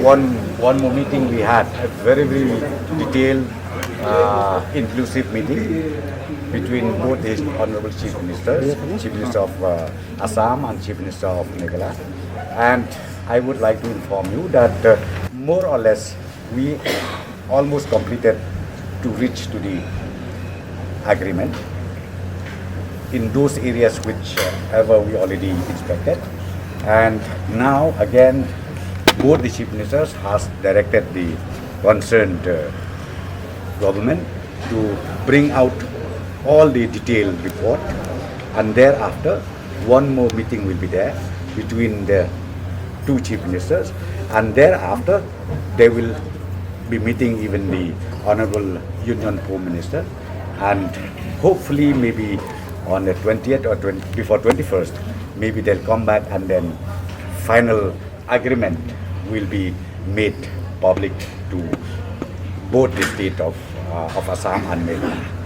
one more meeting we had, a very detailed, inclusive meeting between both the Honorable Chief Ministers, Chief Minister of Assam and Chief Minister of Meghalaya. And I would like to inform you that more or less we almost completed to reach to the agreement in those areas which ever we already inspected. And now again, both the Chief Ministers has directed the concerned government to bring out all the detailed report, and thereafter one more meeting will be there between the two Chief Ministers, and thereafter they will be meeting even the Honorable Union Home Minister, and hopefully maybe on the 20th or before 21st, maybe they'll come back and then final agreement will be made public to both the state of Assam and Meghalaya.